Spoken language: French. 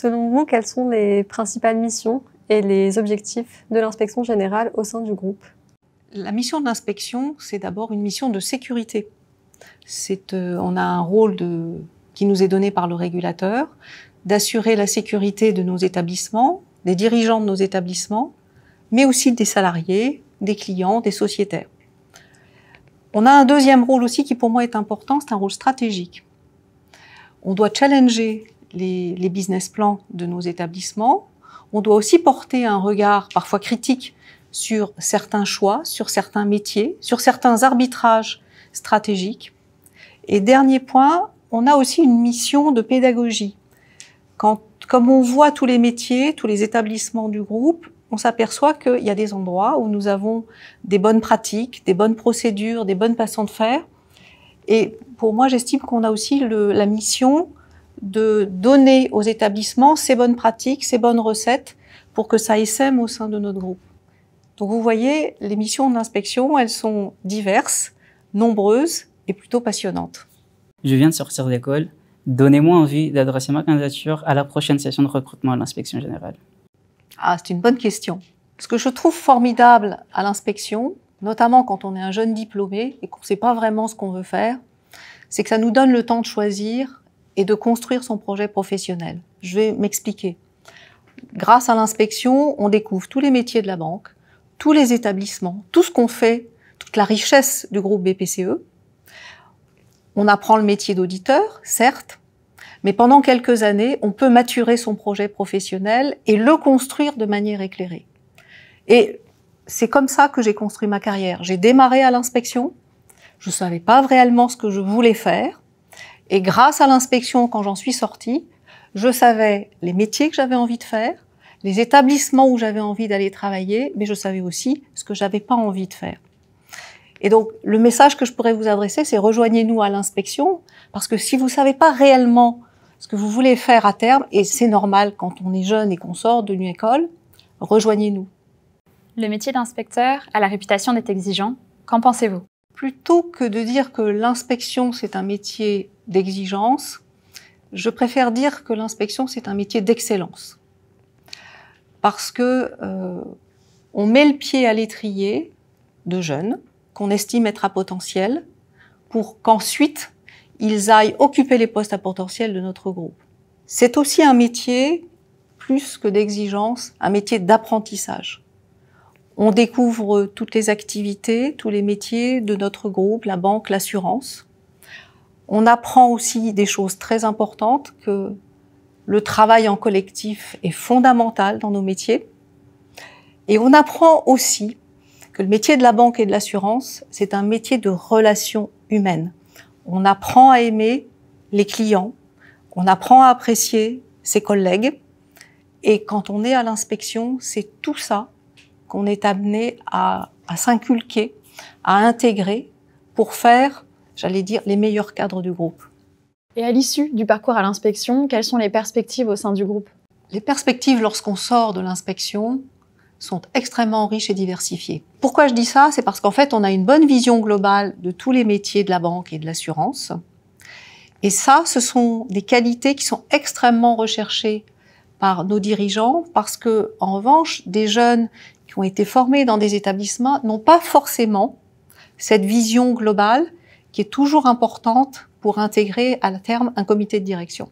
Selon vous, quelles sont les principales missions et les objectifs de l'inspection générale au sein du groupe? La mission de l'inspection, c'est d'abord une mission de sécurité. On a un rôle qui nous est donné par le régulateur, d'assurer la sécurité de nos établissements, des dirigeants de nos établissements, mais aussi des salariés, des clients, des sociétaires. On a un deuxième rôle aussi qui pour moi est important, c'est un rôle stratégique. On doit challenger les business plans de nos établissements. On doit aussi porter un regard parfois critique sur certains choix, sur certains métiers, sur certains arbitrages stratégiques. Et dernier point, on a aussi une mission de pédagogie. Comme on voit tous les métiers, tous les établissements du groupe, on s'aperçoit qu'il y a des endroits où nous avons des bonnes pratiques, des bonnes procédures, des bonnes façons de faire. Et pour moi, j'estime qu'on a aussi la mission de donner aux établissements ces bonnes pratiques, ces bonnes recettes pour que ça essaime au sein de notre groupe. Donc vous voyez, les missions d'inspection, elles sont diverses, nombreuses et plutôt passionnantes. Je viens de sortir d'école. Donnez-moi envie d'adresser ma candidature à la prochaine session de recrutement à l'inspection générale. Ah, c'est une bonne question. Ce que je trouve formidable à l'inspection, notamment quand on est un jeune diplômé et qu'on ne sait pas vraiment ce qu'on veut faire, c'est que ça nous donne le temps de choisir et de construire son projet professionnel. Je vais m'expliquer. Grâce à l'inspection, on découvre tous les métiers de la banque, tous les établissements, tout ce qu'on fait, toute la richesse du groupe BPCE. On apprend le métier d'auditeur, certes, mais pendant quelques années, on peut maturer son projet professionnel et le construire de manière éclairée. Et c'est comme ça que j'ai construit ma carrière. J'ai démarré à l'inspection, je ne savais pas réellement ce que je voulais faire, et grâce à l'inspection, quand j'en suis sortie, je savais les métiers que j'avais envie de faire, les établissements où j'avais envie d'aller travailler, mais je savais aussi ce que j'avais pas envie de faire. Et donc, le message que je pourrais vous adresser, c'est rejoignez-nous à l'inspection, parce que si vous savez pas réellement ce que vous voulez faire à terme, et c'est normal quand on est jeune et qu'on sort d'une école, rejoignez-nous. Le métier d'inspecteur a la réputation d'être exigeant. Qu'en pensez-vous? Plutôt que de dire que l'inspection, c'est un métier d'exigence, je préfère dire que l'inspection, c'est un métier d'excellence. Parce que on met le pied à l'étrier de jeunes qu'on estime être à potentiel pour qu'ensuite ils aillent occuper les postes à potentiel de notre groupe. C'est aussi un métier, plus que d'exigence, un métier d'apprentissage. On découvre toutes les activités, tous les métiers de notre groupe, la banque, l'assurance. On apprend aussi des choses très importantes, que le travail en collectif est fondamental dans nos métiers. Et on apprend aussi que le métier de la banque et de l'assurance, c'est un métier de relations humaines. On apprend à aimer les clients, on apprend à apprécier ses collègues. Et quand on est à l'inspection, c'est tout ça qu'on est amené à s'inculquer, à intégrer pour faire, j'allais dire, les meilleurs cadres du groupe. Et à l'issue du parcours à l'inspection, quelles sont les perspectives au sein du groupe? Les perspectives lorsqu'on sort de l'inspection sont extrêmement riches et diversifiées. Pourquoi je dis ça? C'est parce qu'en fait, on a une bonne vision globale de tous les métiers de la banque et de l'assurance. Et ça, ce sont des qualités qui sont extrêmement recherchées par nos dirigeants parce que, en revanche, des jeunes qui ont été formés dans des établissements n'ont pas forcément cette vision globale qui est toujours importante pour intégrer à terme un comité de direction.